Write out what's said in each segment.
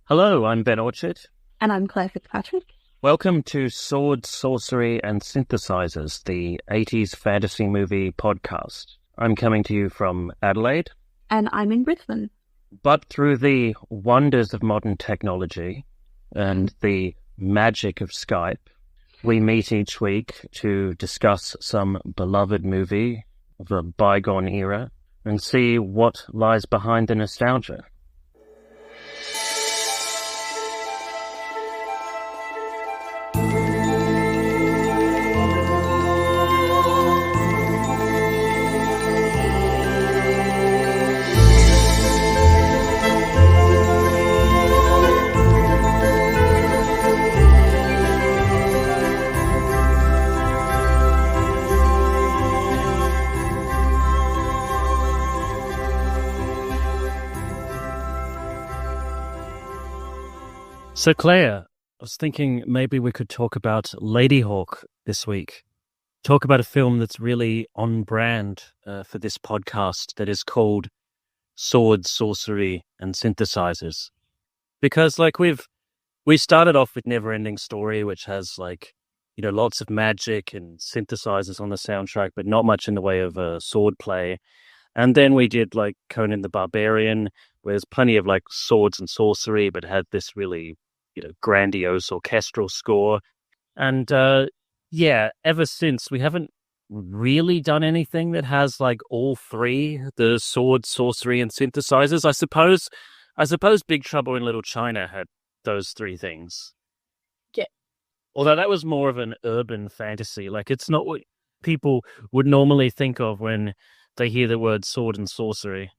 Hello, I'm Ben Orchard. And I'm Claire Fitzpatrick. Welcome to Sword, Sorcery and Synthesizers, the 80s fantasy movie podcast. I'm coming to you from Adelaide. And I'm in Brisbane. But through the wonders of modern technology and the magic of Skype, we meet each week to discuss some beloved movie of a bygone era and see what lies behind the nostalgia. So Claire, I was thinking maybe we could talk about Ladyhawke this week. Talk about a film that's really on brand for this podcast that is called Sword, Sorcery and Synthesizers. Because we started off with Neverending Story, which has lots of magic and synthesizers on the soundtrack, but not much in the way of sword play. And then we did Conan the Barbarian, where there's plenty of swords and sorcery, but had this really grandiose orchestral score. And ever since we haven't really done anything that has all three, the sword, sorcery and synthesizers. I suppose Big Trouble in Little China had those three things. Yeah. Although that was more of an urban fantasy. It's not what people would normally think of when they hear the word sword and sorcery.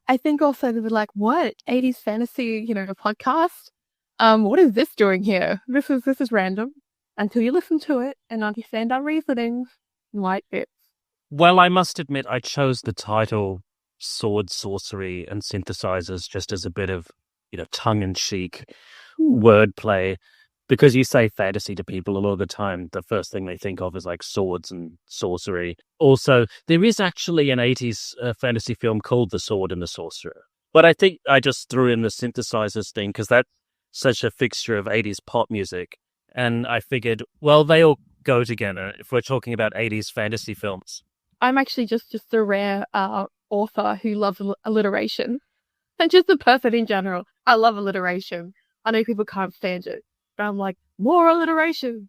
I think also they were like, what? 80s fantasy, podcast? What is this doing here? This is random. Until you listen to it and understand our reasonings, why it fits. Well, I must admit I chose the title Sword, Sorcery and Synthesizers just as a bit of, tongue-in-cheek wordplay. Because you say fantasy to people a lot of the time, the first thing they think of is swords and sorcery. Also, there is actually an 80s fantasy film called The Sword and the Sorcerer. But I think I just threw in the synthesizers thing because that's such a fixture of 80s pop music. And I figured, well, they all go together if we're talking about 80s fantasy films. I'm actually just a rare author who loves alliteration. And just a person in general. I love alliteration. I know people can't stand it. But I'm like, more alliteration.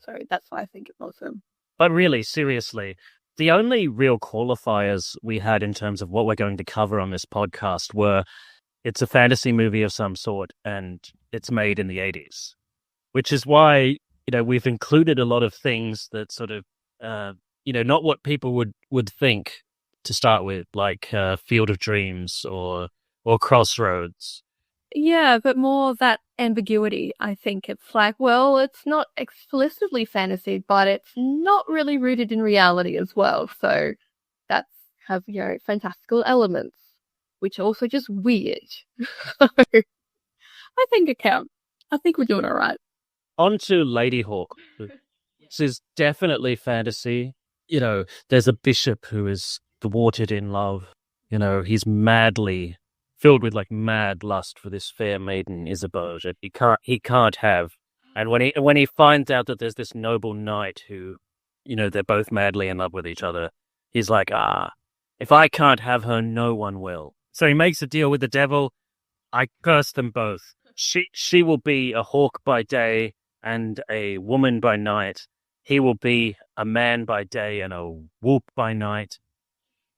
So that's why I think it's awesome. But really, seriously, the only real qualifiers we had in terms of what we're going to cover on this podcast were it's a fantasy movie of some sort and it's made in the 80s. Which is why, we've included a lot of things that sort of, not what people would think to start with, like Field of Dreams or Crossroads. Yeah, but more that ambiguity, I think. It's it's not explicitly fantasy, but it's not really rooted in reality as well. So that has, fantastical elements, which are also just weird. So I think it counts. I think we're doing all right. On to Ladyhawke. This is definitely fantasy. There's a bishop who is thwarted in love. He's madly filled with mad lust for this fair maiden Isabeau that he can't have. And when he finds out that there's this noble knight who, they're both madly in love with each other, he's like, if I can't have her, no one will. So he makes a deal with the devil. I curse them both. She will be a hawk by day and a woman by night. He will be a man by day and a wolf by night.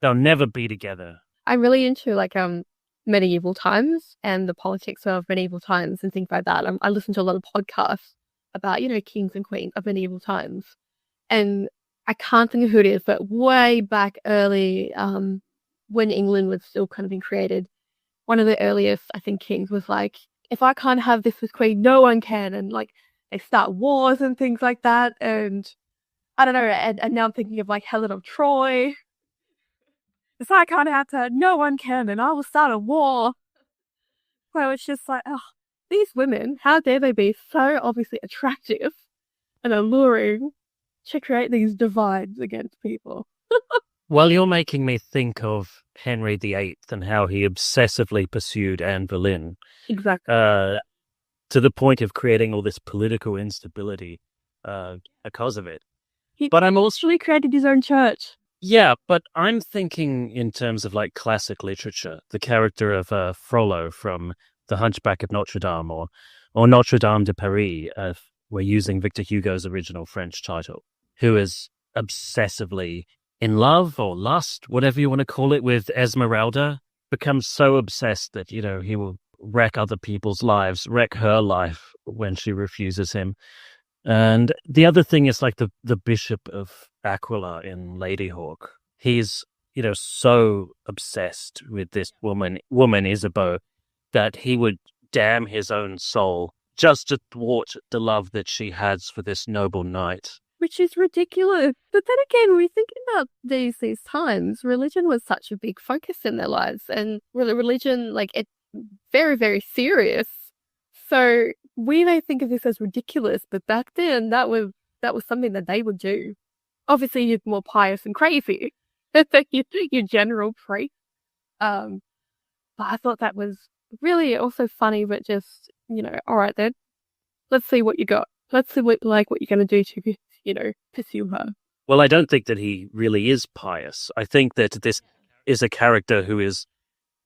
They'll never be together. I'm really into medieval times and the politics of medieval times and things like that. I listen to a lot of podcasts about, kings and queens of medieval times. And I can't think of who it is, but way back early, when England was still kind of being created, one of the earliest, I think, kings was like, if I can't have this with queen, no one can. And they start wars and things like that. And I don't know. And now I'm thinking of Helen of Troy. If I can't have her, no one can, and I will start a war. So it's just these women, how dare they be so obviously attractive and alluring to create these divides against people? Well, you're making me think of Henry VIII and how he obsessively pursued Anne Boleyn Exactly. to the point of creating all this political instability because of it. He But I'm also, actually created his own church. yeah, but I'm thinking in terms of like classic literature, the character of Frollo from The Hunchback of Notre Dame or Notre Dame de Paris, we're using Victor Hugo's original French title, who is obsessively in love or lust, whatever you want to call it, with Esmeralda, becomes so obsessed that, you know, he will wreck other people's lives, wreck her life when she refuses him. And the other thing is like the Bishop of Aquila in Ladyhawke. He's, you know, so obsessed with this woman Isabeau, that he would damn his own soul just to thwart the love that she has for this noble knight. Which is ridiculous. But then again, when we think about these times, religion was such a big focus in their lives, and religion, like, it's very, very serious. So we may think of this as ridiculous, but back then that was something that they would do. Obviously, you're more pious and crazy than your general priest. But I thought that was really also funny, but just, you know, all right then, let's see what you got. Let's see what you're going to do to, you know, pursue her. Well, I don't think that he really is pious. I think that this is a character who is,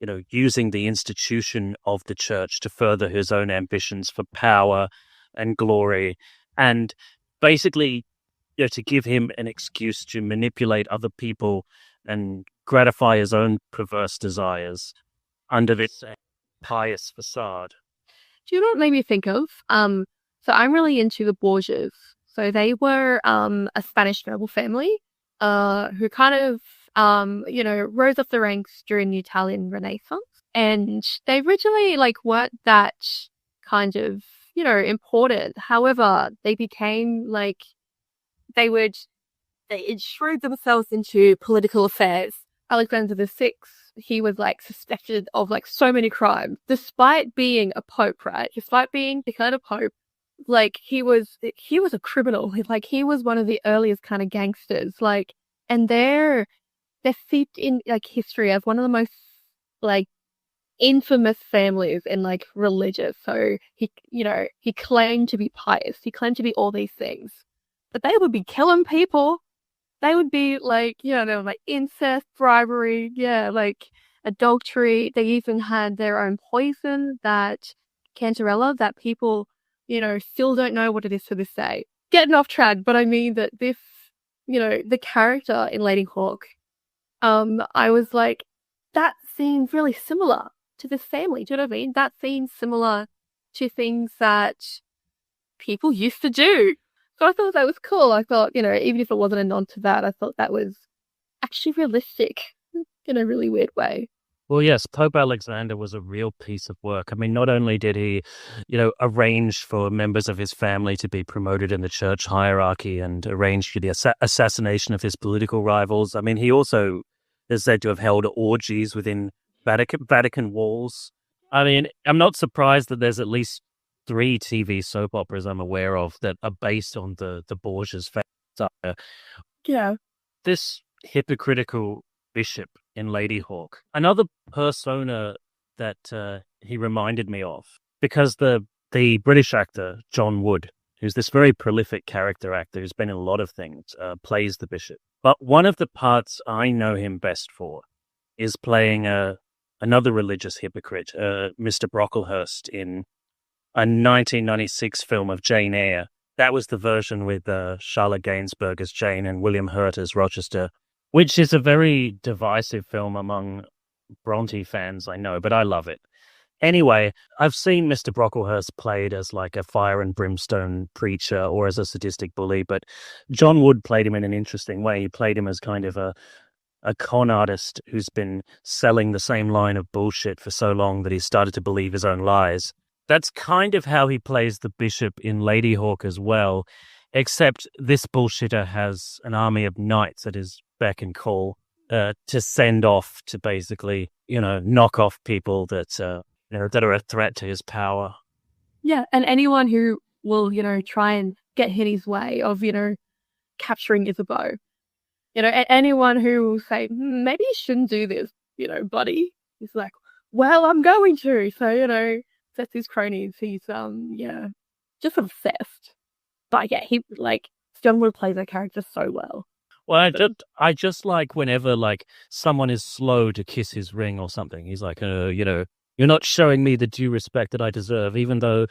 you know, using the institution of the church to further his own ambitions for power and glory, and basically, you know, to give him an excuse to manipulate other people and gratify his own perverse desires under this pious facade. Do you know what made me think of? So I'm really into the Borgias. So they were a Spanish noble family who kind of you know, rose up the ranks during the Italian Renaissance. And they originally weren't that kind of, you know, important. However, they became they enshrined themselves into political affairs. Alexander VI, he was suspected of so many crimes, despite being a pope, right? Despite being declared a pope, he was a criminal. He was one of the earliest kind of gangsters. And they're steeped in history as one of the most infamous families in religious. So he claimed to be pious. He claimed to be all these things, but they would be killing people. They would be they were incest, bribery, adultery. They even had their own poison, that Cantarella, that people, still don't know what it is to this day. Getting off track, but I mean that this, the character in Ladyhawke, I was like, that seems really similar to this family. Do you know what I mean? That seems similar to things that people used to do. So I thought that was cool. I thought, even if it wasn't a nod to that, I thought that was actually realistic in a really weird way. Well, yes, Pope Alexander was a real piece of work. I mean, not only did he, arrange for members of his family to be promoted in the church hierarchy and arrange for the assassination of his political rivals. I mean, he also is said to have held orgies within Vatican walls. I mean, I'm not surprised that there's at least 3 TV soap operas I'm aware of that are based on the Borgias family. Yeah. This hypocritical bishop in Ladyhawke, another persona that he reminded me of, because the British actor John Wood, who's this very prolific character actor who's been in a lot of things, plays the bishop. But one of the parts I know him best for is playing another religious hypocrite, Mr. Brocklehurst, in a 1996 film of Jane Eyre. That was the version with Charlotte Gainsbourg as Jane and William Hurt as Rochester, which is a very divisive film among Bronte fans, I know, but I love it. Anyway, I've seen Mr. Brocklehurst played as a fire and brimstone preacher or as a sadistic bully, but John Wood played him in an interesting way. He played him as kind of a con artist who's been selling the same line of bullshit for so long that he started to believe his own lies. That's kind of how he plays the bishop in Ladyhawke as well, except this bullshitter has an army of knights at his beck and call to send off to basically, knock off people that are a threat to his power. Yeah, and anyone who will, try and get in his way of, capturing Isabeau. Anyone who will say, maybe you shouldn't do this, buddy. He's like, well, I'm going to. So, sets his cronies. He's, just obsessed. But yeah, John Wood plays that character so well. Well, I just like whenever someone is slow to kiss his ring or something. He's like, you're not showing me the due respect that I deserve, even though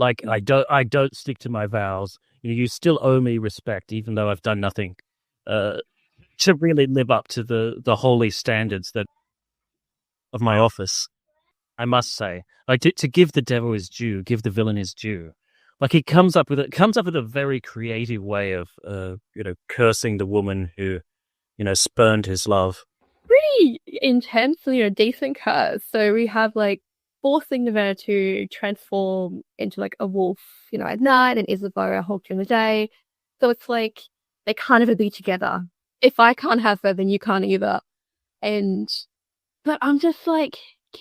I don't stick to my vows. You still owe me respect, even though I've done nothing to really live up to the holy standards of my office. I must say, to give the devil his due, give the villain his due. He comes up with a very creative way of cursing the woman who spurned his love. Pretty intense, decent curse. So we have forcing Nevada to transform into a wolf, at night, and Isabeau a hawk during the day. So it's they can't ever be together. If I can't have her, then you can't either. But I'm just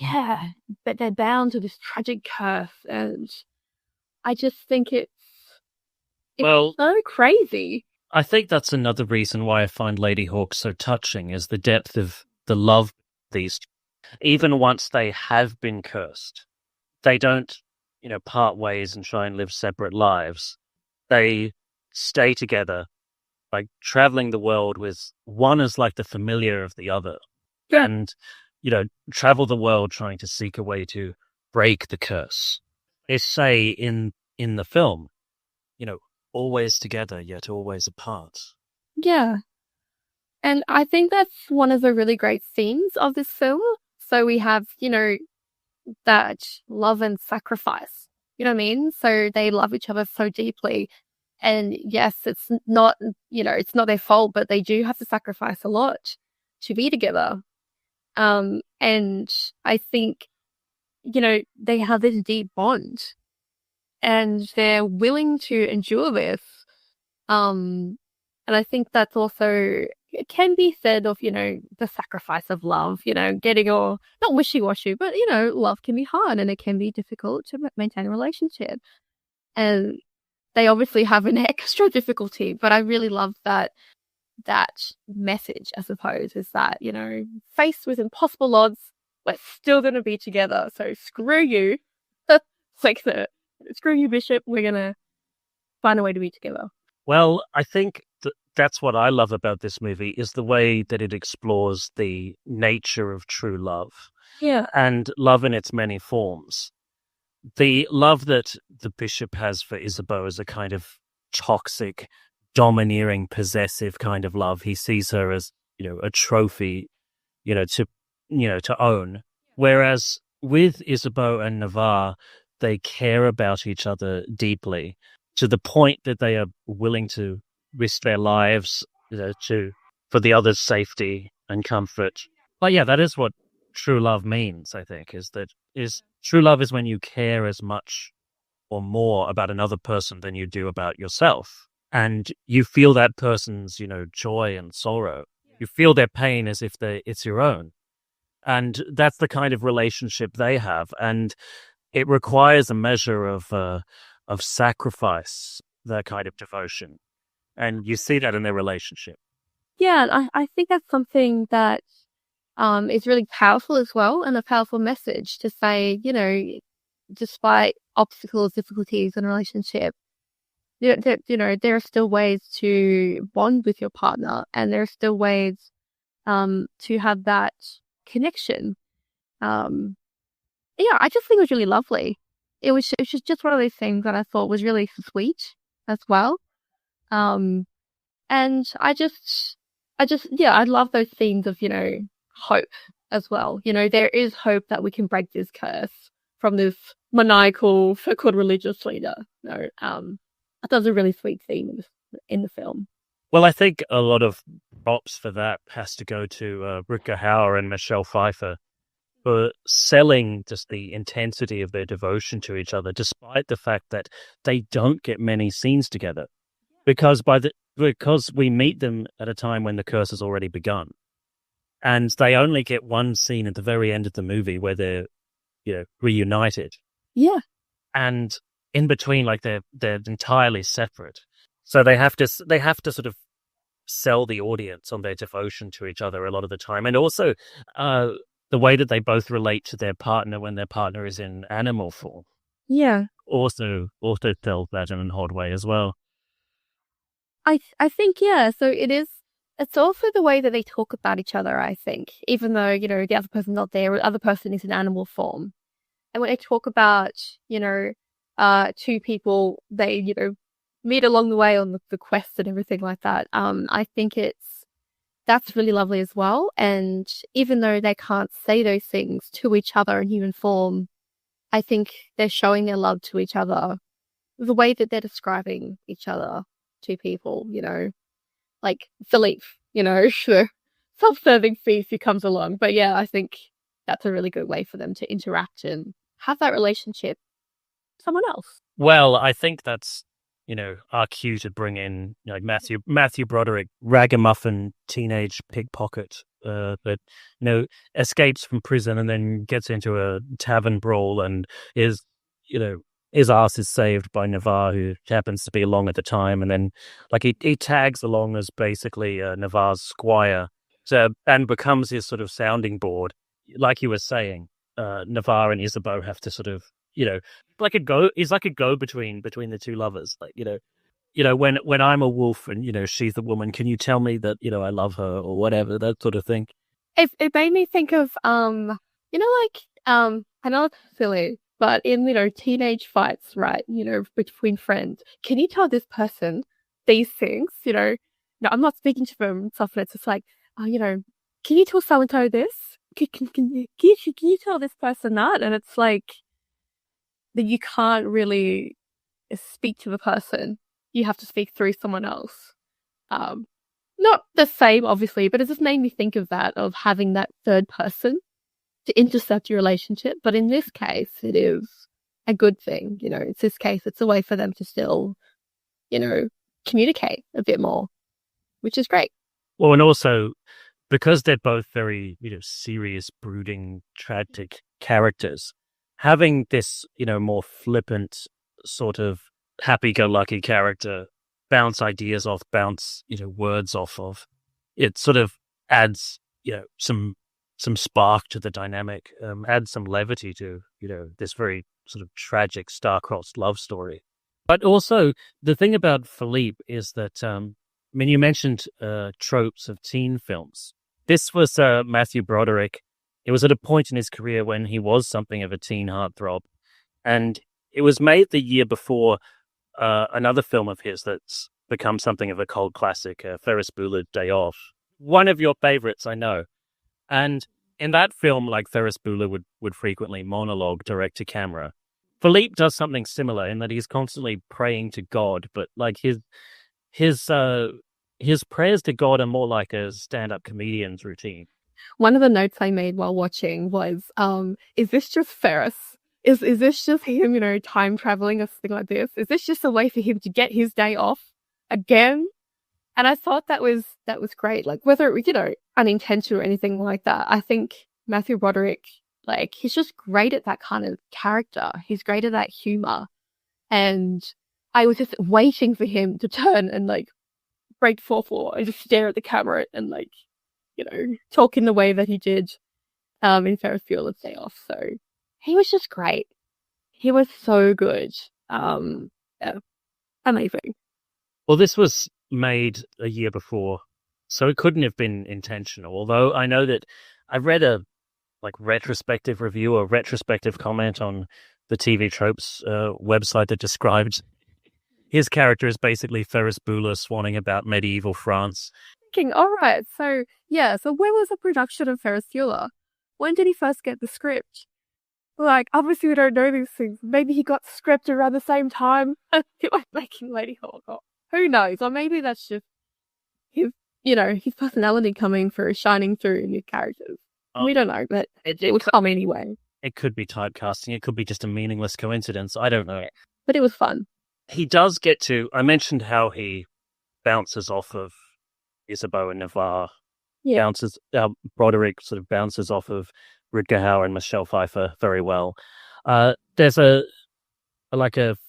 yeah, but they're bound to this tragic curse, and I just think it's so crazy. I think that's another reason why I find Ladyhawke so touching, is the depth of the love these. Even once they have been cursed, they don't, part ways and try and live separate lives. They stay together, traveling the world with one as the familiar of the other. Yeah. And, travel the world trying to seek a way to break the curse. They say in the film, always together, yet always apart. Yeah. And I think that's one of the really great themes of this film. So we have, that love and sacrifice. You know what I mean? So they love each other so deeply. And yes, it's not, it's not their fault, but they do have to sacrifice a lot to be together. And I think, they have this deep bond and they're willing to endure this. And I think that's also, it can be said of, the sacrifice of love, getting not wishy-washy, but, love can be hard and it can be difficult to maintain a relationship. And they obviously have an extra difficulty, but I really love that message, I suppose, is that, faced with impossible odds, we're still going to be together. So screw you. Screw you, Bishop. We're going to find a way to be together. Well, I think that's what I love about this movie, is the way that it explores the nature of true love. Yeah. And love in its many forms. The love that the Bishop has for Isabeau is a kind of toxic, domineering, possessive kind of love. He sees her as, a trophy, to own. Whereas with Isabeau and Navarre, they care about each other deeply, to the point that they are willing to risk their lives, for the other's safety and comfort. But yeah, that is what true love means, I think, true love is when you care as much or more about another person than you do about yourself. And you feel that person's, joy and sorrow. You feel their pain as if it's your own. And that's the kind of relationship they have. And it requires a measure of sacrifice, that kind of devotion. And you see that in their relationship. Yeah, I think that's something that is really powerful as well, and a powerful message to say, despite obstacles, difficulties in a relationship, there are still ways to bond with your partner, and there are still ways to have that connection. Yeah, I just think it was really lovely. It was just one of those things that I thought was really sweet as well. And I love those themes of, hope as well. There is hope that we can break this curse from this maniacal, so-called religious leader. That was a really sweet theme in the film. Well, I think a lot of props for that has to go to Rutger Hauer and Michelle Pfeiffer for selling just the intensity of their devotion to each other, despite the fact that they don't get many scenes together. Because we meet them at a time when the curse has already begun. And they only get one scene at the very end of the movie where they're, reunited. Yeah. And in between, they're entirely separate. So they have to sort of sell the audience on their devotion to each other a lot of the time. And also the way that they both relate to their partner when their partner is in animal form. Yeah. Also tells that in an odd way as well. I think, yeah. So it's also the way that they talk about each other, I think, even though, you know, the other person's not there, or the other person is in animal form. And when they talk about, you know, two people, they, you know, meet along the way on the quest and everything like that. I think that's really lovely as well. And even though they can't say those things to each other in human form, I think they're showing their love to each other, the way that they're describing each other to people, you know, like Philippe, you know, the self-serving thief who comes along. But yeah, I think that's a really good way for them to interact and have that relationship with someone else. Well, I think that's, you know, our cue to bring in, you know, Matthew Broderick, ragamuffin teenage pickpocket that, you know, escapes from prison and then gets into a tavern brawl and is, you know, his ass is saved by Navarre, who happens to be along at the time, and then like he tags along as basically Navarre's squire, and becomes his sort of sounding board. Like you were saying, Navarre and Isabeau have to sort of, you know, he's like a go between the two lovers. Like, you know, when I'm a wolf and, you know, she's the woman, can you tell me that, you know, I love her or whatever, that sort of thing. It made me think of you know, like I know it's silly, but in, you know, teenage fights, right, you know, between friends, can you tell this person these things? You know, no, I'm not speaking to them and stuff, but it's just like, you know, can you tell so and so this? Can you tell this person that? And it's like that you can't really speak to the person. You have to speak through someone else. Not the same, obviously, but it just made me think of that, of having that third person to intercept your relationship. But in this case, it is a good thing. You know, in this case, it's a way for them to still, you know, communicate a bit more, which is great. Well, and also because they're both very, you know, serious, brooding, tragic characters, having this, you know, more flippant sort of happy-go-lucky character bounce ideas off, you know, words off of, it sort of adds, you know, some spark to the dynamic, adds some levity to, you know, this very sort of tragic, star-crossed love story. But also, the thing about Philippe is that, I mean, you mentioned tropes of teen films. This was Matthew Broderick. It was at a point in his career when he was something of a teen heartthrob. And it was made the year before another film of his that's become something of a cult classic, Ferris Bueller's Day Off. One of your favorites, I know. And in that film, like, Ferris Bueller would frequently monologue direct to camera. Philippe does something similar in that he's constantly praying to God, but like his prayers to God are more like a stand-up comedian's routine. One of the notes I made while watching was, is this just Ferris? Is this just him, you know, time traveling or something like this? Is this just a way for him to get his day off again? And I thought that was great. Like, whether it was, you know, unintentional or anything like that, I think Matthew Broderick, like, he's just great at that kind of character. He's great at that humor. And I was just waiting for him to turn and, like, break fourth wall and just stare at the camera and, like, you know, talk in the way that he did in Ferris Bueller's Day Off. So he was just great. He was so good. Yeah, amazing. Well, this was made a year before, so it couldn't have been intentional. Although I know that I read a retrospective review or retrospective comment on the TV Tropes website that described his character as basically Ferris Bueller swanning about medieval France. All right, so yeah, so when was the production of Ferris Bueller? When did he first get the script? Like, obviously we don't know these things. Maybe he got the script around the same time he was making Ladyhawke. Or who knows? Or maybe that's just his, you know, his personality coming through, shining through in his characters. We don't know, but it would come anyway. It could be typecasting. It could be just a meaningless coincidence. I don't know. But it was fun. He does get to... I mentioned how he bounces off of Isabeau and Navarre. Yeah. Broderick sort of bounces off of Rutger Hauer and Michelle Pfeiffer very well. There's a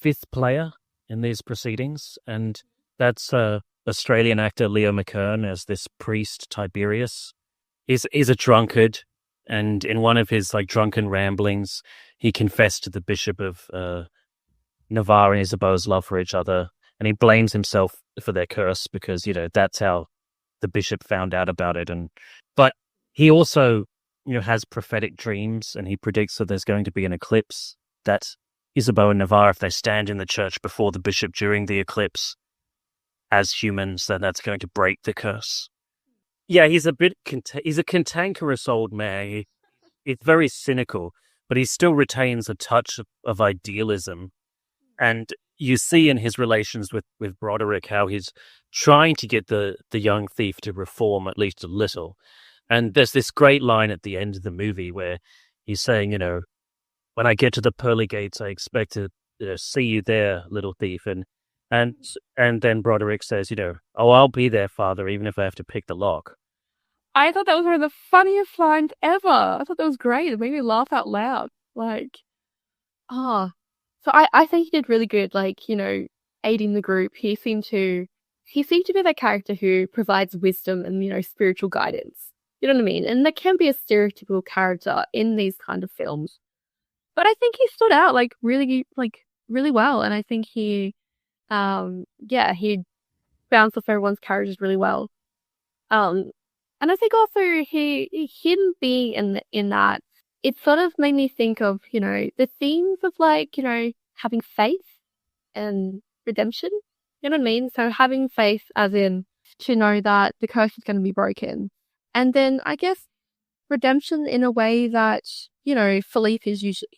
fifth player in these proceedings, and that's Australian actor Leo McKern as this priest Tiberius. He's a drunkard, and in one of his like drunken ramblings, he confessed to the Bishop of Navarre and Isabeau's love for each other, and he blames himself for their curse because that's how the bishop found out about it. But he also has prophetic dreams, and he predicts that there's going to be an eclipse, that Isabeau and Navarre, if they stand in the church before the bishop during the eclipse as humans, then that's going to break the curse. Yeah, he's he's a cantankerous old man. He's very cynical, but he still retains a touch of idealism. And you see in his relations with Broderick how he's trying to get the young thief to reform at least a little. And there's this great line at the end of the movie where he's saying, when I get to the pearly gates, I expect to see you there, little thief. And then Broderick says, oh, I'll be there, Father, even if I have to pick the lock. I thought that was one of the funniest lines ever. I thought that was great. It made me laugh out loud. So I think he did really good, aiding the group. He seemed to be that character who provides wisdom and, spiritual guidance. You know what I mean? And there can be a stereotypical character in these kind of films. But I think he stood out, really well. And I think he bounced off everyone's characters really well. And I think also him being in that, it sort of made me think of, the themes of having faith and redemption. You know what I mean? So having faith as in to know that the curse is going to be broken. And then I guess redemption in a way that, Philippe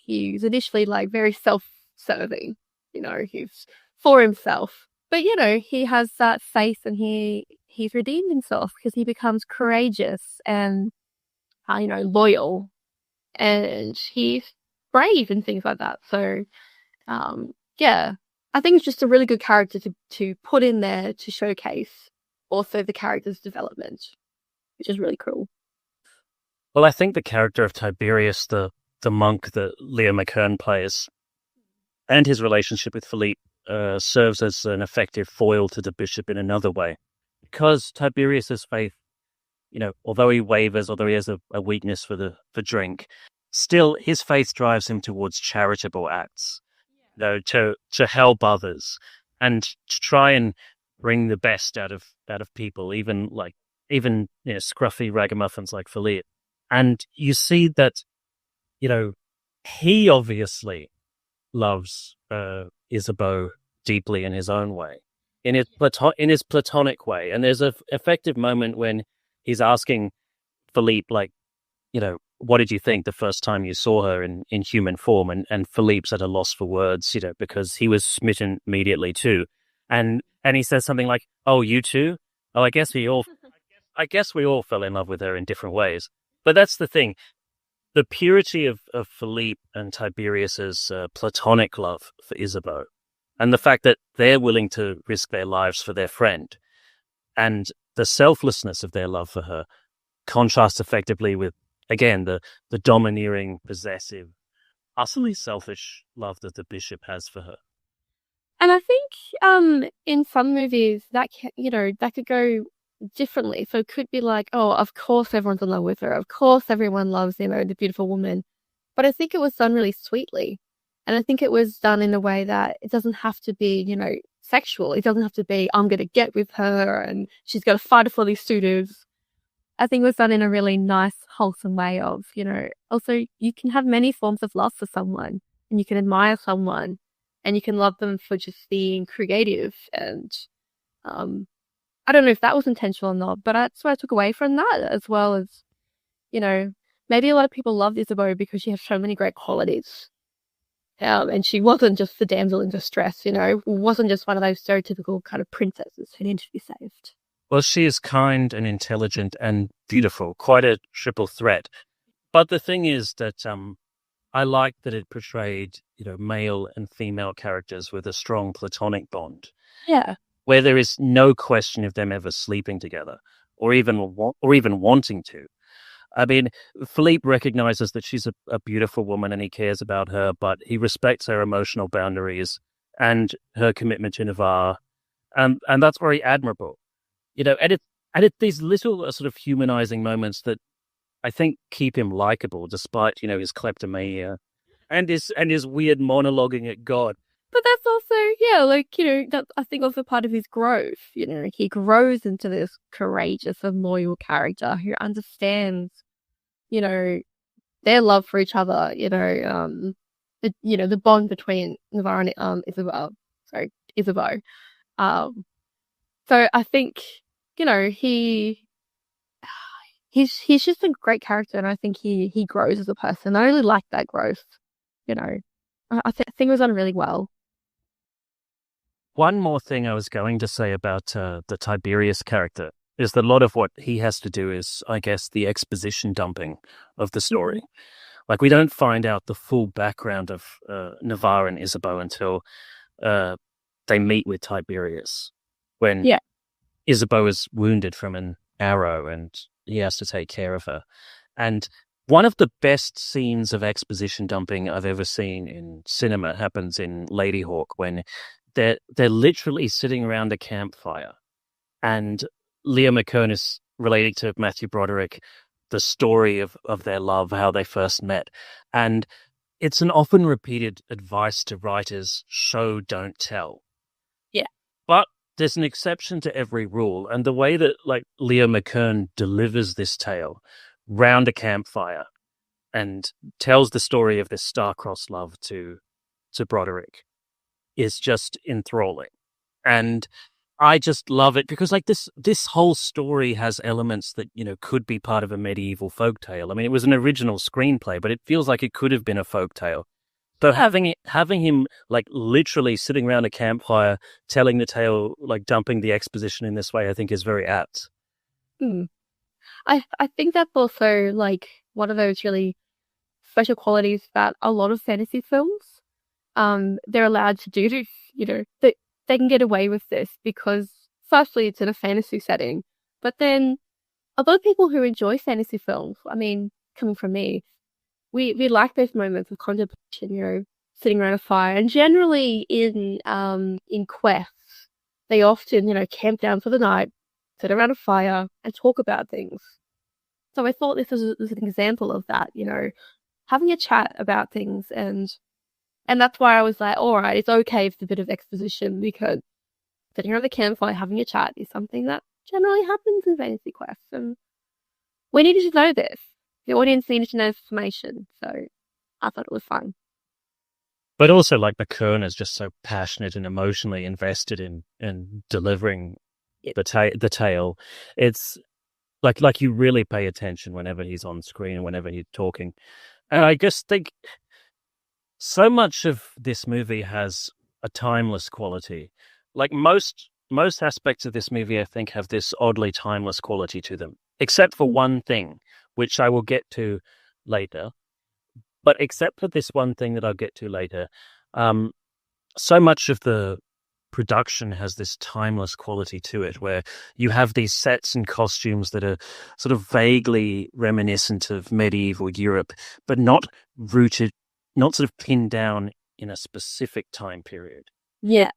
he's initially very self-serving. He's for himself. But, he has that faith and he's redeemed himself because he becomes courageous and, loyal. And he's brave and things like that. So, I think it's just a really good character to put in there to showcase also the character's development, which is really cool. Well, I think the character of Tiberius, the monk that Leo McKern plays, and his relationship with Philippe serves as an effective foil to the bishop in another way. Because Tiberius's faith, although he wavers, although he has a weakness for drink, still his faith drives him towards charitable acts, to help others and to try and bring the best out of people, even scruffy ragamuffins like Philippe. And you see that, he obviously loves Isabeau deeply in his own way, in his platonic way. And there's an effective moment when he's asking Philippe, what did you think the first time you saw her in human form? And Philippe's at a loss for words, because he was smitten immediately too. And he says something like, "Oh, you too? Oh, I guess we all fell in love with her in different ways." But that's the thing. The purity of Philippe and Tiberius's platonic love for Isabeau, and the fact that they're willing to risk their lives for their friend, and the selflessness of their love for her, contrasts effectively with, again, the domineering, possessive, utterly selfish love that the bishop has for her. And I think in some movies that could go differently. So it could be of course everyone's in love with her. Of course everyone loves, the beautiful woman. But I think it was done really sweetly. And I think it was done in a way that it doesn't have to be, sexual. It doesn't have to be, I'm going to get with her and she's going to fight for these suitors. I think it was done in a really nice, wholesome way of, also you can have many forms of love for someone and you can admire someone and you can love them for just being creative. And I don't know if that was intentional or not, but that's what I took away from that, as well as, maybe a lot of people loved Isabeau because she has so many great qualities. And she wasn't just the damsel in distress, wasn't just one of those stereotypical kind of princesses who needed to be saved. Well, she is kind and intelligent and beautiful, quite a triple threat. But the thing is that I like that it portrayed, male and female characters with a strong platonic bond. Yeah. Where there is no question of them ever sleeping together or even wanting to. I mean, Philippe recognizes that she's a beautiful woman and he cares about her, but he respects her emotional boundaries and her commitment to Navarre. And that's very admirable. And it's these little sort of humanizing moments that I think keep him likable, despite his kleptomania and his weird monologuing at God. But that's also, yeah, like, that's, I think, also part of his growth. He grows into this courageous and loyal character who understands, their love for each other, the bond between Navarre and Isabeau. So I think, he's just a great character, and I think he grows as a person. I really like that growth. I think it was done really well. One more thing I was going to say about the Tiberius character is that a lot of what he has to do is, I guess, the exposition dumping of the story. Like, we don't find out the full background of Navarre and Isabeau until they meet with Tiberius, when Isabeau is wounded from an arrow and he has to take care of her. And one of the best scenes of exposition dumping I've ever seen in cinema happens in Ladyhawke, when they're literally sitting around a campfire, and Leo McKern is relating to Matthew Broderick the story of their love, how they first met. And it's an often repeated advice to writers: show, don't tell. Yeah. But there's an exception to every rule. And the way that Leo McKern delivers this tale round a campfire and tells the story of this star-crossed love to Broderick is just enthralling. And I just love it because this whole story has elements that, could be part of a medieval folktale. I mean, it was an original screenplay, but it feels like it could have been a folktale. So having him literally sitting around a campfire telling the tale, dumping the exposition in this way, I think is very apt. I think that's also one of those really special qualities that a lot of fantasy films they're allowed to do. That they can get away with this because, firstly, it's in a fantasy setting, but then a lot of people who enjoy fantasy films, I mean, coming from me, we like those moments of contemplation, sitting around a fire, and generally in quests, they often camp down for the night, sit around a fire, and talk about things. So I thought this was an example of that, having a chat about things, and that's why I was like, all right, it's okay if it's a bit of exposition, because sitting around the campfire having a chat is something that generally happens in fantasy quests, and we needed to know this. The audience needed to know information, so I thought it was fun. But also, McKern is just so passionate and emotionally invested in delivering the tale. It's like you really pay attention whenever he's on screen and whenever he's talking. And I just think so much of this movie has a timeless quality. Most aspects of this movie, I think, have this oddly timeless quality to them, except for one thing, which I will get to later. But except for this one thing that I'll get to later, so much of the production has this timeless quality to it, where you have these sets and costumes that are sort of vaguely reminiscent of medieval Europe, but not rooted, not sort of pinned down in a specific time period. Yeah.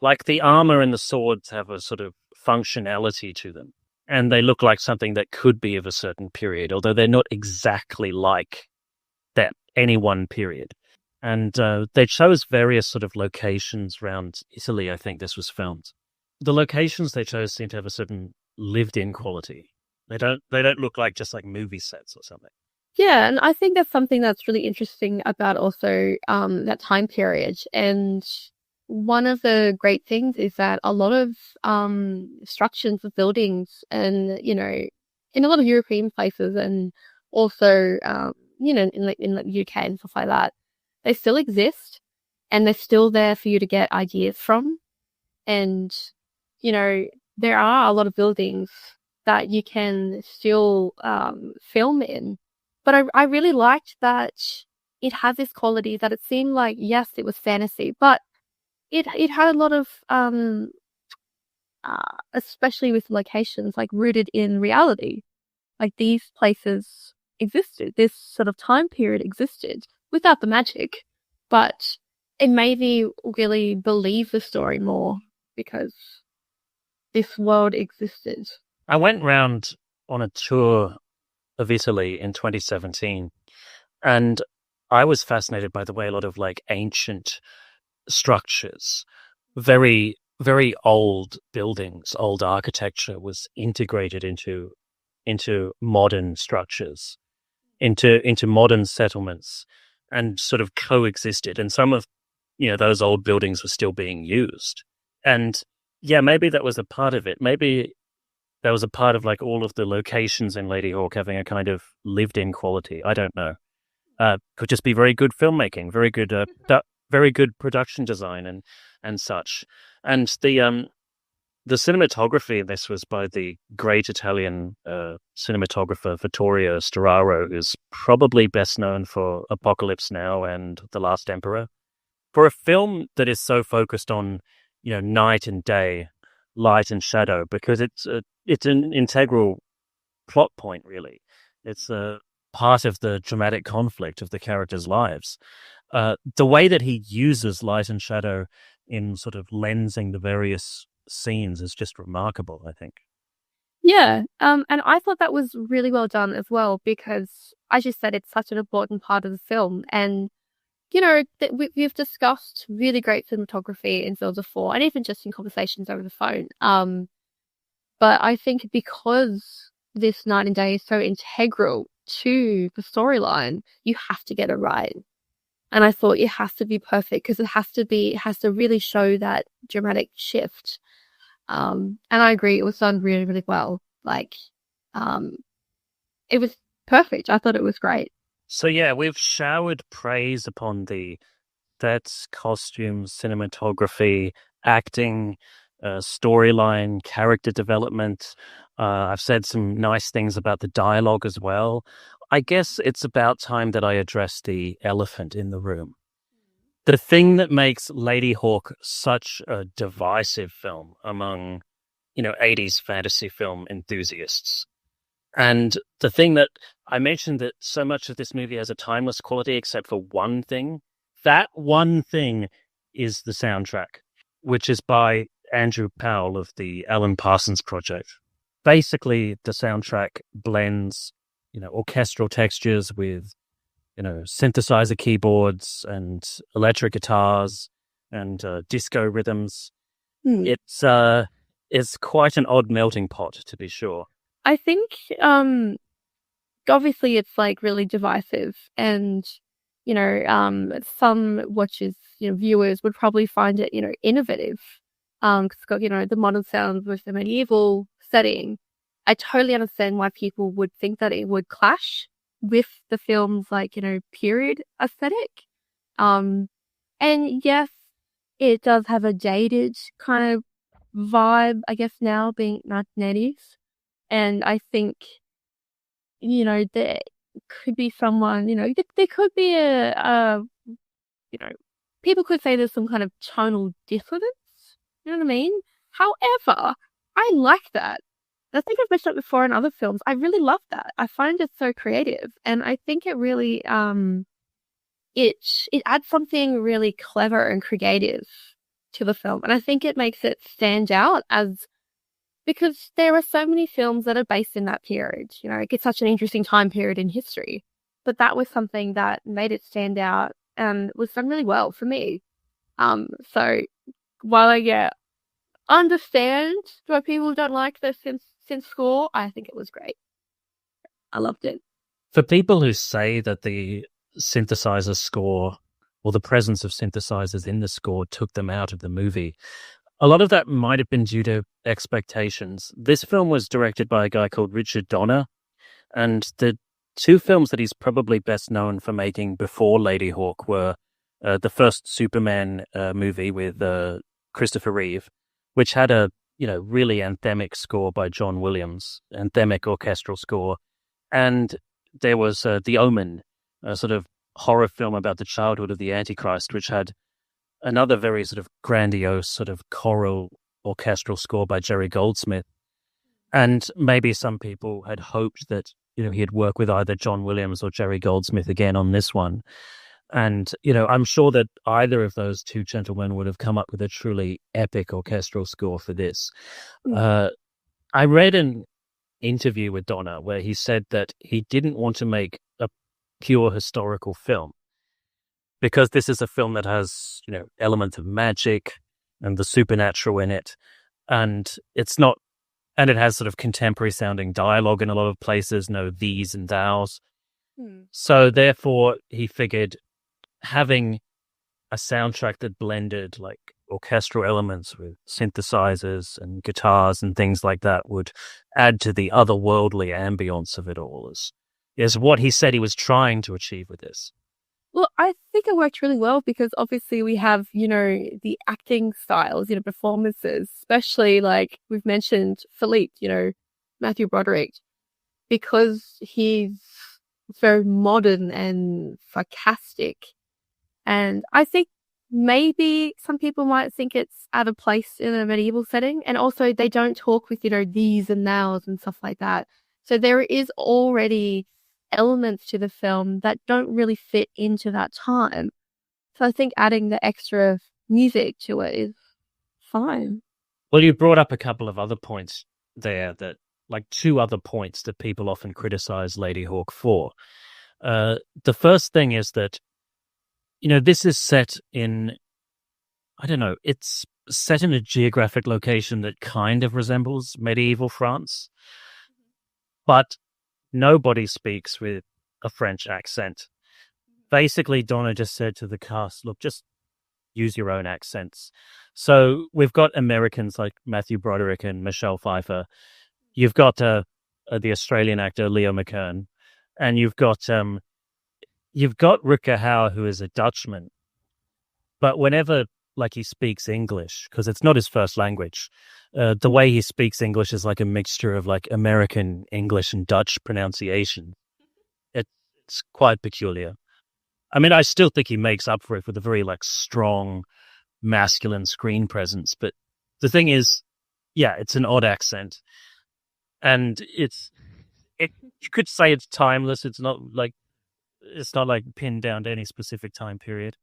Like the armor and the swords have a sort of functionality to them, and they look like something that could be of a certain period, although they're not exactly like that any one period. And they chose various sort of locations around Italy. I think this was filmed. The locations they chose seem to have a certain lived-in quality. They don't look like just like movie sets or something. Yeah, and I think that's something that's really interesting about also that time period. And one of the great things is that a lot of structures of buildings, and in a lot of European places, and also in the UK and stuff like that, they still exist, and they're still there for you to get ideas from. And there are a lot of buildings that you can still film in. But I really liked that it had this quality that it seemed like, yes, it was fantasy, but it had a lot of, especially with locations, rooted in reality. These places existed, this sort of time period existed without the magic, but it made me really believe the story more, because this world existed. I went round on a tour of Italy in 2017, and I was fascinated by the way a lot of like ancient structures, very, very old buildings, old architecture was integrated into modern structures, into modern settlements, and sort of coexisted. And some of those old buildings were still being used. And yeah, maybe that was a part of it. Maybe that was a part of like all of the locations in Ladyhawke having a kind of lived-in quality. I don't know. Could just be very good filmmaking, very good production design and such. And the cinematography in this was by the great Italian cinematographer Vittorio Storaro, who's probably best known for Apocalypse Now and The Last Emperor. For a film that is so focused on, night and day, light and shadow, because it's an integral plot point, really. It's a part of the dramatic conflict of the characters' lives. The way that he uses light and shadow in sort of lensing the various scenes is just remarkable, I think. Yeah, and I thought that was really well done as well, because, as you said, it's such an important part of the film. And, we've discussed really great cinematography in films before, and even just in conversations over the phone. But I think because this night and day is so integral to the storyline, you have to get it right. And I thought it has to be perfect, because it has to really show that dramatic shift. And I agree, it was done really, really well. Like, it was perfect. I thought it was great. So yeah, we've showered praise upon the sets, costumes, cinematography, acting, storyline, character development. I've said some nice things about the dialogue as well. I guess it's about time that I address the elephant in the room. The thing that makes Ladyhawke such a divisive film among, 80s fantasy film enthusiasts. And the thing that I mentioned, that so much of this movie has a timeless quality except for one thing. That one thing is the soundtrack, which is by Andrew Powell of the Alan Parsons Project. Basically, the soundtrack blends, orchestral textures with, synthesizer keyboards and electric guitars and disco rhythms. It's quite an odd melting pot, to be sure. I think, obviously it's like really divisive, and, some watchers, viewers would probably find it, innovative. Because it's got, the modern sounds with the medieval setting. I totally understand why people would think that it would clash with the film's like, period aesthetic. And yes, it does have a dated kind of vibe, I guess, now being 1980s. And I think, there could be someone, there could be people could say there's some kind of tonal dissonance. You know what I mean? However, I like that. I think I've mentioned it before in other films. I really love that. I find it so creative, and I think it really it adds something really clever and creative to the film, and I think it makes it stand out because there are so many films that are based in that period. It's such an interesting time period in history, but that was something that made it stand out and was done really well for me. So while I understand why people don't like the synth score, I think it was great. I loved it. For people who say that the synthesizer score or the presence of synthesizers in the score took them out of the movie, a lot of that might have been due to expectations. This film was directed by a guy called Richard Donner, and the two films that he's probably best known for making before Ladyhawke were the first Superman movie with Christopher Reeve, which had a really anthemic score by John Williams, anthemic orchestral score. And there was The Omen, a sort of horror film about the childhood of the Antichrist, which had another very sort of grandiose sort of choral orchestral score by Jerry Goldsmith. And maybe some people had hoped that, he'd work with either John Williams or Jerry Goldsmith again on this one. And, you know, I'm sure that either of those two gentlemen would have come up with a truly epic orchestral score for this. Mm. I read an interview with Donner where he said that he didn't want to make a pure historical film because this is a film that has, you know, elements of magic and the supernatural in it. And it's not, and it has sort of contemporary sounding dialogue in a lot of places, no these and thous. Mm. So therefore, he figured having a soundtrack that blended like orchestral elements with synthesizers and guitars and things like that would add to the otherworldly ambience of it all is what he said he was trying to achieve with this. Well, I think it worked really well because obviously we have, you know, the acting styles, you know, performances, especially like we've mentioned Philippe, you know, Matthew Broderick, because he's very modern and sarcastic. And I think maybe some people might think it's out of place in a medieval setting. And also they don't talk with, you know, these and nows and stuff like that. So there is already elements to the film that don't really fit into that time. So I think adding the extra music to it is fine. Well, you brought up a couple of other points there that, like two other points that people often criticize Ladyhawke for. The first thing is that, you know, this is set in, I don't know, it's set in a geographic location that kind of resembles medieval France, but nobody speaks with a French accent. Basically, Donna just said to the cast, look, just use your own accents. So we've got Americans like Matthew Broderick and Michelle Pfeiffer. You've got the Australian actor Leo McKern, and you've got Rutger Hauer, who is a Dutchman. But whenever like he speaks English, because it's not his first language, the way he speaks English is like a mixture of like American English and Dutch pronunciation. It's quite peculiar. I mean, I still think he makes up for it with a very like strong masculine screen presence. But the thing is, yeah, it's an odd accent, and you could say it's timeless. It's not like pinned down to any specific time period.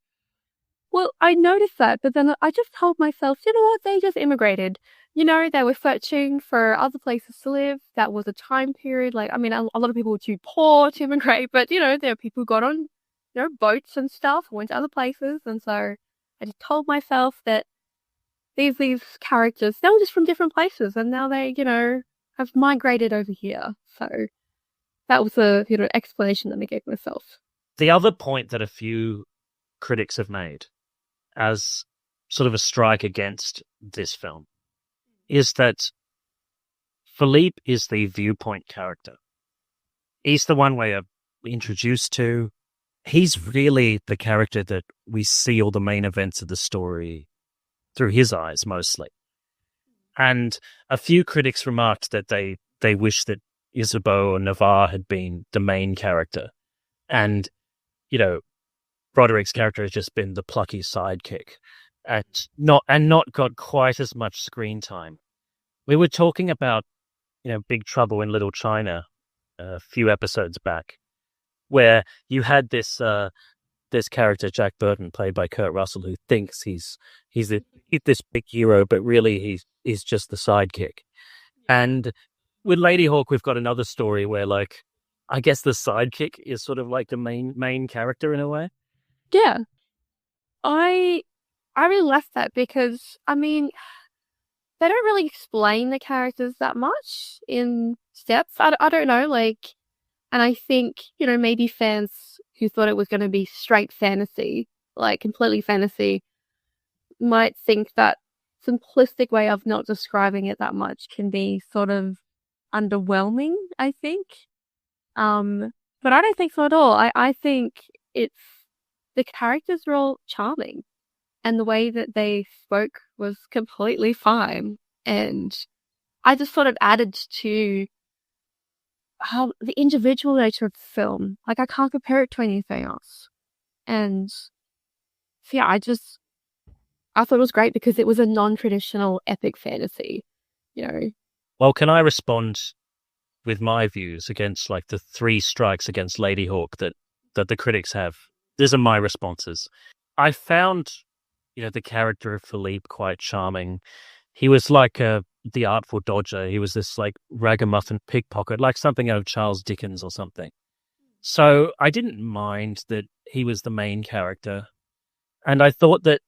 Well, I noticed that, but then I just told myself, you know what, they just immigrated. You know, they were searching for other places to live. That was a time period. Like, I mean, a lot of people were too poor to immigrate, but, you know, there are people who got on, you know, boats and stuff, went to other places. And so I just told myself that these characters, they were just from different places and now they, you know, have migrated over here. So that was a, you know, explanation that I gave myself. The other point that a few critics have made as sort of a strike against this film is that Philippe is the viewpoint character. He's the one we're introduced to. He's really the character that we see all the main events of the story through his eyes mostly. And a few critics remarked that they wish that Isabeau or Navarre had been the main character. And, you know, Broderick's character has just been the plucky sidekick and not got quite as much screen time. We were talking about, you know, Big Trouble in Little China a few episodes back, where you had this character, Jack Burton, played by Kurt Russell, who thinks he's this big hero, but really he's just the sidekick. And with Ladyhawke, we've got another story where, like, I guess the sidekick is sort of like the main character in a way. Yeah. I really left that because, I mean, they don't really explain the characters that much in steps. I don't know, like, and I think, you know, maybe fans who thought it was going to be straight fantasy, like completely fantasy, might think that simplistic way of not describing it that much can be sort of underwhelming, I think. But I don't think so at all. I think the characters were all charming and the way that they spoke was completely fine. And I just thought it added to the individual nature of the film. Like, I can't compare it to anything else. And so, yeah, I thought it was great because it was a non-traditional epic fantasy, you know. Well, can I respond with my views against like the three strikes against Ladyhawke that the critics have? these are my responses. I found, the character of Philippe quite charming. He was like the Artful Dodger. He was this like ragamuffin pickpocket, like something out of Charles Dickens or something. So I didn't mind that he was the main character. And I thought that,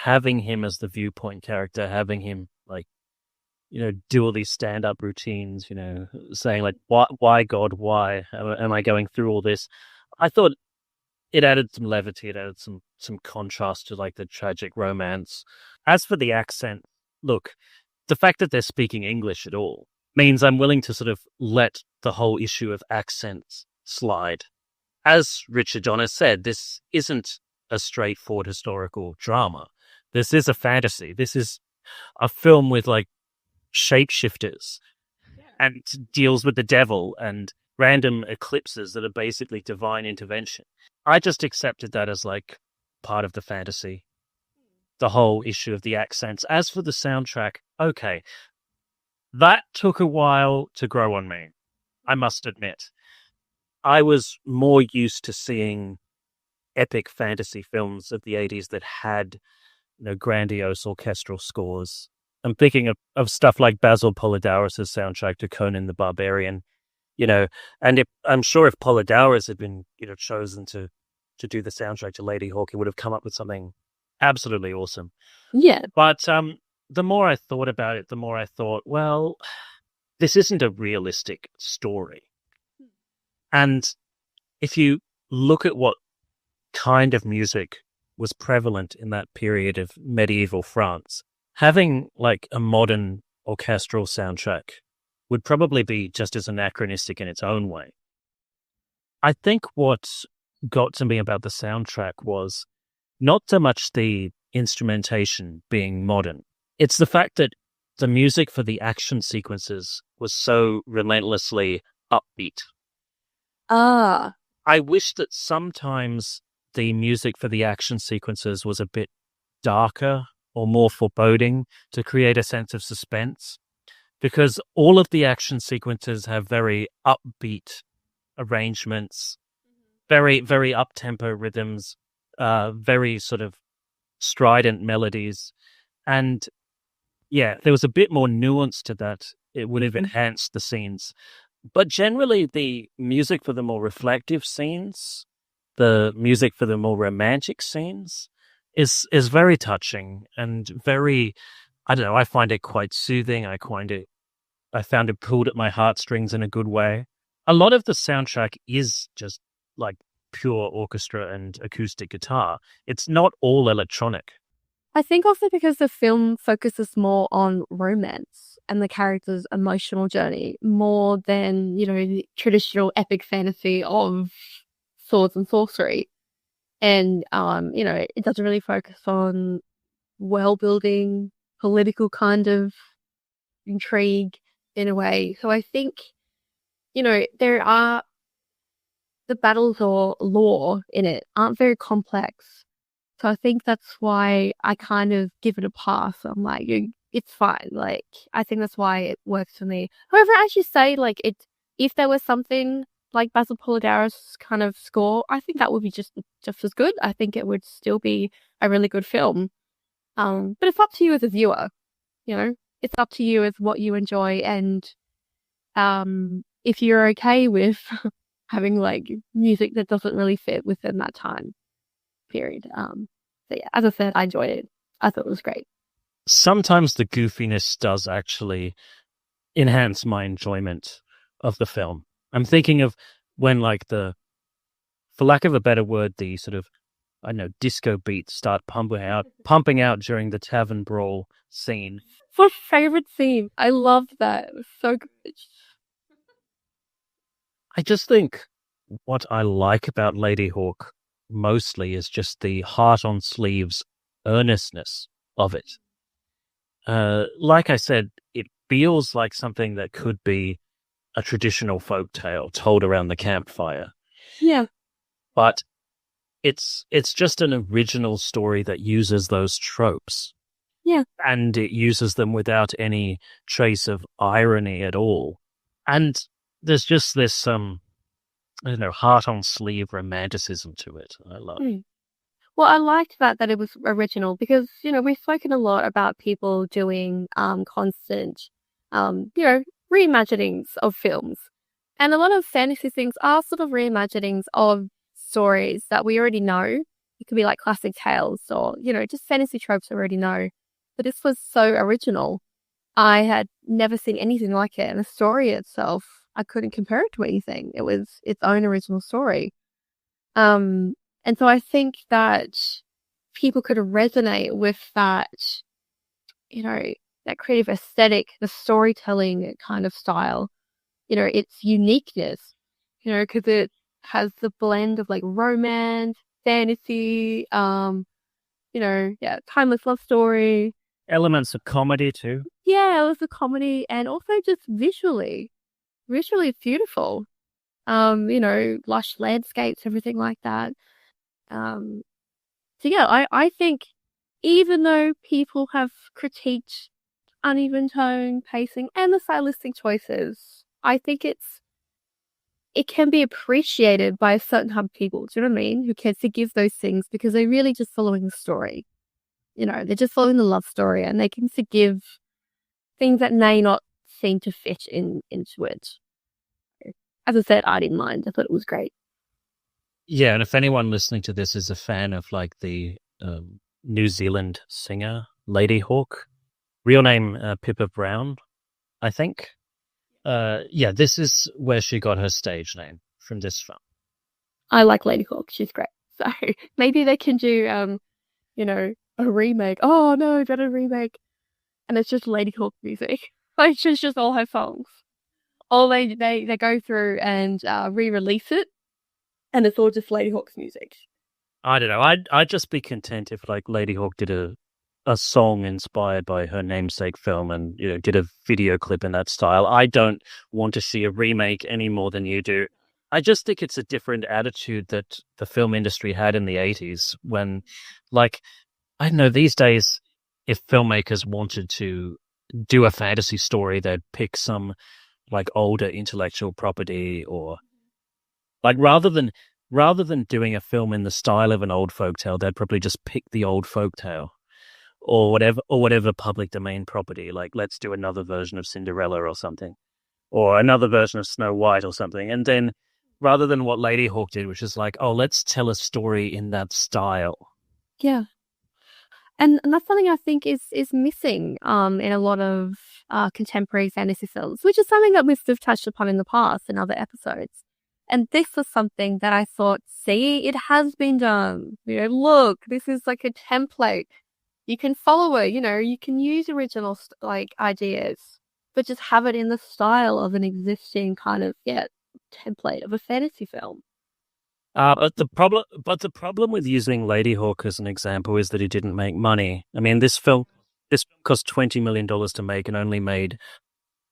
having him as the viewpoint character, having him like, do all these stand-up routines, saying like, why God, why am I going through all this? I thought it added some levity. It added some contrast to like the tragic romance. As for the accent, look, the fact that they're speaking English at all means I'm willing to sort of let the whole issue of accents slide. As Richard John has said, this isn't a straightforward historical drama. This is a fantasy. This is a film with like shapeshifters and deals with the devil and random eclipses that are basically divine intervention. I just accepted that as like part of the fantasy, the whole issue of the accents. As for the soundtrack, okay, that took a while to grow on me, I must admit. I was more used to seeing epic fantasy films of the 80s that had, grandiose orchestral scores. I'm thinking of stuff like Basil Poledouris' soundtrack to Conan the Barbarian, and I'm sure if Polydouris had been, chosen to do the soundtrack to Ladyhawke, he would have come up with something absolutely awesome. Yeah. But the more I thought about it, the more I thought, well, this isn't a realistic story. And if you look at what kind of music was prevalent in that period of medieval France, having like a modern orchestral soundtrack would probably be just as anachronistic in its own way. I think what got to me about the soundtrack was not so much the instrumentation being modern. It's the fact that the music for the action sequences was so relentlessly upbeat. I wish that sometimes the music for the action sequences was a bit darker or more foreboding to create a sense of suspense, because all of the action sequences have very upbeat arrangements, very, very up-tempo rhythms, very sort of strident melodies. And yeah, there was a bit more nuance to that. It would have enhanced the scenes. But generally, the music for the more reflective scenes, the music for the more romantic scenes is very touching and very, I don't know, I find it quite soothing. I found it pulled at my heartstrings in a good way. A lot of the soundtrack is just like pure orchestra and acoustic guitar. It's not all electronic. I think also because the film focuses more on romance and the character's emotional journey more than, the traditional epic fantasy of swords and sorcery. And, it doesn't really focus on world building, political kind of intrigue in a way. So I think, there are the battles or lore in it aren't very complex. So I think that's why I kind of give it a pass. I'm like, it's fine. Like, I think that's why it works for me. However, as you say, like, if there was something like Basil Poledouris' kind of score, I think that would be just as good. I think it would still be a really good film. But it's up to you as a viewer, It's up to you as what you enjoy, and if you're okay with having like music that doesn't really fit within that time period. So yeah, as I said, I enjoyed it. I thought it was great. Sometimes the goofiness does actually enhance my enjoyment of the film. I'm thinking of when like for lack of a better word, the sort of, I don't know, disco beats start pumping out during the tavern brawl scene. It's my favorite scene. I loved that. It was so good. I just think what I like about Ladyhawke mostly is just the heart on sleeves earnestness of it. Like I said, it feels like something that could be a traditional folk tale told around the campfire. Yeah. But it's just an original story that uses those tropes. Yeah. And it uses them without any trace of irony at all. And there's just this I don't know, heart on sleeve romanticism to it. I love. Mm. Well, I liked that it was original because, we've spoken a lot about people doing constant, reimaginings of films. And a lot of fantasy things are sort of reimaginings of stories that we already know. It could be like classic tales or, just fantasy tropes we already know. But this was so original. I had never seen anything like it. And the story itself, I couldn't compare it to anything. It was its own original story. And so I think that people could resonate with that, that creative aesthetic, the storytelling kind of style, its uniqueness, because it has the blend of like romance, fantasy, timeless love story. Elements of comedy too. Yeah, it was a comedy and also just visually it's beautiful. Lush landscapes, everything like that. So yeah, I think even though people have critiqued uneven tone, pacing, and the stylistic choices, I think it can be appreciated by a certain type of people. Do you know what I mean? Who can forgive those things because they're really just following the story. They're just following the love story, and they can forgive things that may not seem to fit into it. As I said, I didn't mind. I thought it was great. Yeah, and if anyone listening to this is a fan of like the New Zealand singer Ladyhawke, real name Pippa Brown, I think. This is where she got her stage name, from this film. I like Ladyhawke. She's great. So maybe they can do, a remake. Oh no, better remake. And it's just Ladyhawke music. Like it's just all her songs. Or they go through and re-release it, and it's all just Ladyhawke's music. I don't know. I'd just be content if like Ladyhawke did a song inspired by her namesake film and did a video clip in that style. I don't want to see a remake any more than you do. I just think it's a different attitude that the film industry had in the 80s when, like, I don't know, these days, if filmmakers wanted to do a fantasy story, they'd pick some like older intellectual property, or like rather than doing a film in the style of an old folktale, they'd probably just pick the old folktale or whatever public domain property. Like, let's do another version of Cinderella or something, or another version of Snow White or something. And then rather than what Ladyhawke did, which is like, oh, let's tell a story in that style. Yeah. And that's something I think is missing in a lot of contemporary fantasy films, which is something that we've touched upon in the past in other episodes. And this was something that I thought, see, it has been done. Look, this is like a template. You can follow it, you can use original like ideas, but just have it in the style of an existing kind of template of a fantasy film. But the problem with using Ladyhawke as an example is that it didn't make money. I mean, this film cost $20 million to make and only made,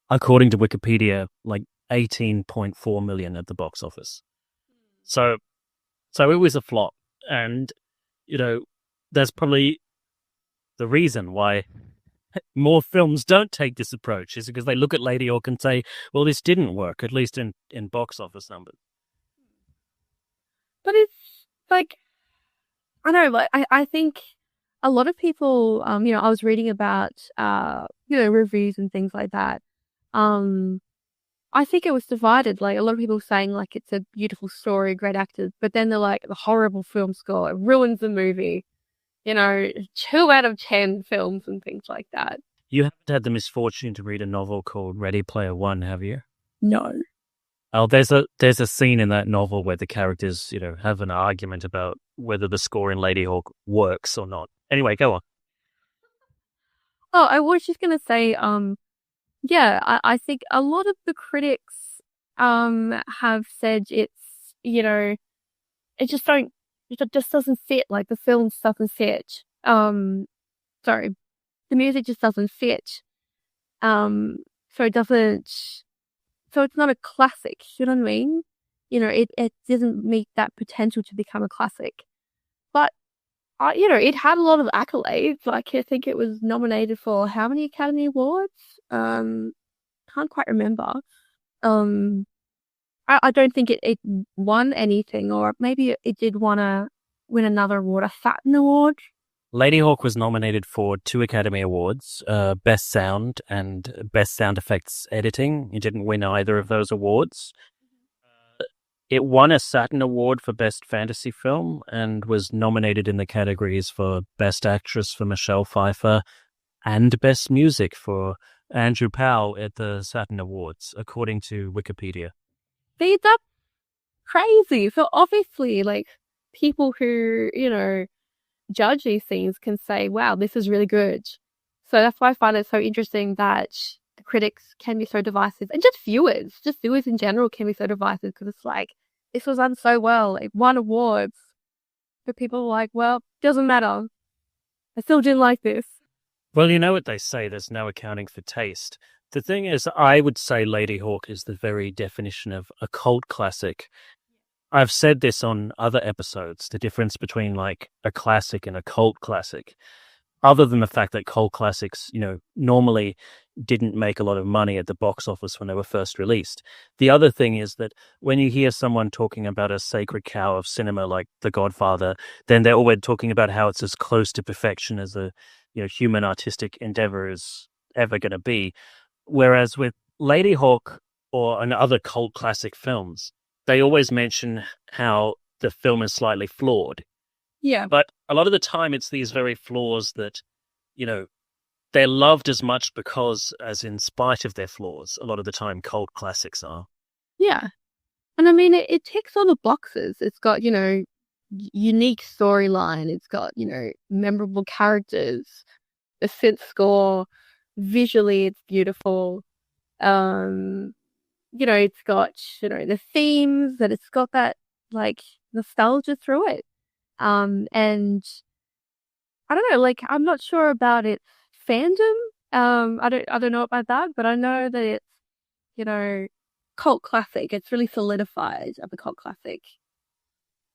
according to Wikipedia, like 18.4 million at the box office. So it was a flop, and that's probably the reason why more films don't take this approach, is because they look at Ladyhawke and say, well, this didn't work, at least in box office numbers. But it's like, I don't know, like I think a lot of people, I was reading about, reviews and things like that. I think it was divided. Like a lot of people saying like it's a beautiful story, great actors, but then they're like the horrible film score, it ruins the movie. 2 out of 10 films and things like that. You haven't had the misfortune to read a novel called Ready Player One, have you? No. Oh, there's a scene in that novel where the characters, have an argument about whether the score in Ladyhawke works or not. Anyway, go on. Oh, I was just gonna say, I think a lot of the critics have said it's, it just doesn't fit, like the film doesn't fit. Sorry, the music just doesn't fit. So it's not a classic, you know what I mean? It doesn't meet that potential to become a classic. But it had a lot of accolades. Like I think it was nominated for how many Academy Awards? Can't quite remember. I don't think it won anything, or maybe it did win another award, a Saturn Award. Ladyhawke was nominated for 2 Academy Awards, Best Sound and Best Sound Effects Editing. It didn't win either of those awards. It won a Saturn Award for Best Fantasy Film and was nominated in the categories for Best Actress for Michelle Pfeiffer and Best Music for Andrew Powell at the Saturn Awards, according to Wikipedia. See, that's crazy. So obviously, like, people who, judge these things can say, wow, this is really good. So that's why I find it so interesting that the critics can be so divisive, and just viewers in general can be so divisive, because it's like, this was done so well, it won awards, but people are like, well, doesn't matter, I still didn't like this. Well, you know what they say, there's no accounting for taste. The thing is, I would say Ladyhawke is the very definition of a cult classic. I've said this on other episodes, the difference between like a classic and a cult classic. Other than the fact that cult classics, normally didn't make a lot of money at the box office when they were first released. The other thing is that when you hear someone talking about a sacred cow of cinema like The Godfather, then they're always talking about how it's as close to perfection as a human artistic endeavor is ever going to be. Whereas with Ladyhawke or in other cult classic films, they always mention how the film is slightly flawed. Yeah. But a lot of the time it's these very flaws that, they're loved as much because, as in spite of their flaws, a lot of the time cult classics are. Yeah. And I mean, it ticks all the boxes. It's got, unique storyline. It's got, memorable characters, the synth score, visually it's beautiful. It's got, the themes, that it's got that, like, nostalgia through it. And I don't know, like, I'm not sure about its fandom. I don't know about that, but I know that it's, cult classic. It's really solidified as a cult classic.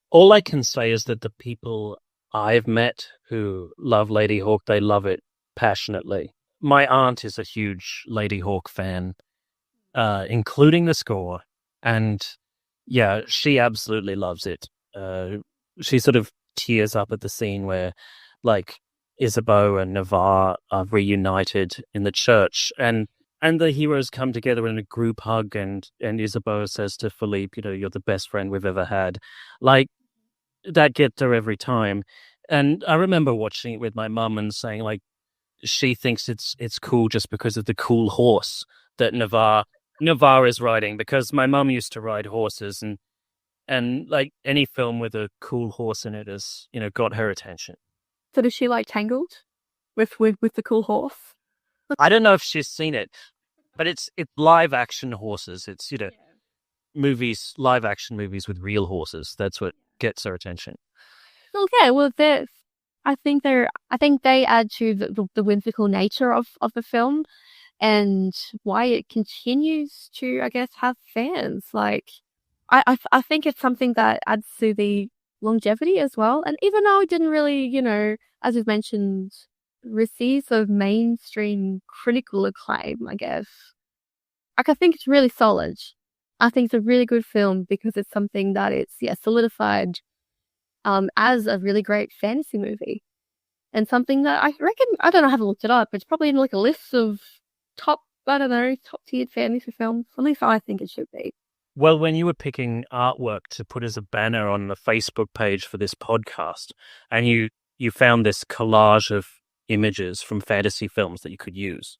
All I can say is that the people I've met who love Ladyhawke, they love it passionately. My aunt is a huge Ladyhawke fan, including the score, and yeah, she absolutely loves it. She sort of tears up at the scene where, like, Isabeau and Navarre are reunited in the church, and the heroes come together in a group hug, and Isabeau says to Philippe, you're the best friend we've ever had. Like, that gets her every time. And I remember watching it with my mum and saying, like, she thinks it's cool just because of the cool horse that Navarre is riding, because my mum used to ride horses, and like any film with a cool horse in it has, got her attention. So does she like Tangled with the cool horse? I don't know if she's seen it, but it's live action horses. It's, movies, live action movies with real horses. That's what gets her attention. Okay, well, I think they add to the whimsical nature of the film, and why it continues to, I guess, have fans. Like, I think it's something that adds to the longevity as well. And even though it didn't really, as we've mentioned, receive sort of mainstream critical acclaim, I guess, like, I think it's really solid. I think it's a really good film because it's something that it's solidified as a really great fantasy movie, and something that I reckon, I don't know, I haven't looked it up, but it's probably in like a list of top tiered fantasy films. At least I think it should be. Well, when you were picking artwork to put as a banner on the Facebook page for this podcast, and you found this collage of images from fantasy films that you could use,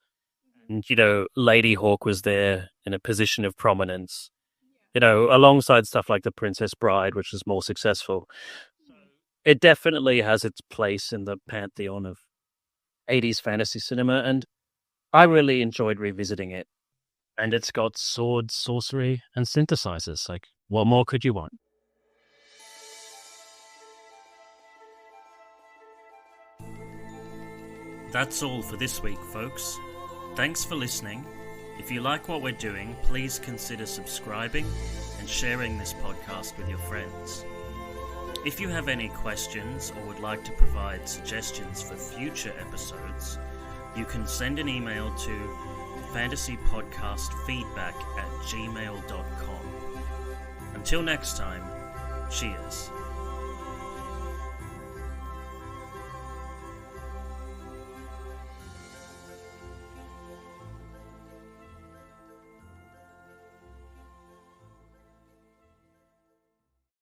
and, Ladyhawke was there in a position of prominence, alongside stuff like The Princess Bride, which was more successful. It definitely has its place in the pantheon of 80s fantasy cinema, and I really enjoyed revisiting it. And it's got swords, sorcery, and synthesizers. Like, what more could you want? That's all for this week, folks. Thanks for listening. If you like what we're doing, please consider subscribing and sharing this podcast with your friends. If you have any questions or would like to provide suggestions for future episodes, you can send an email to fantasypodcastfeedback@gmail.com. Until next time, cheers.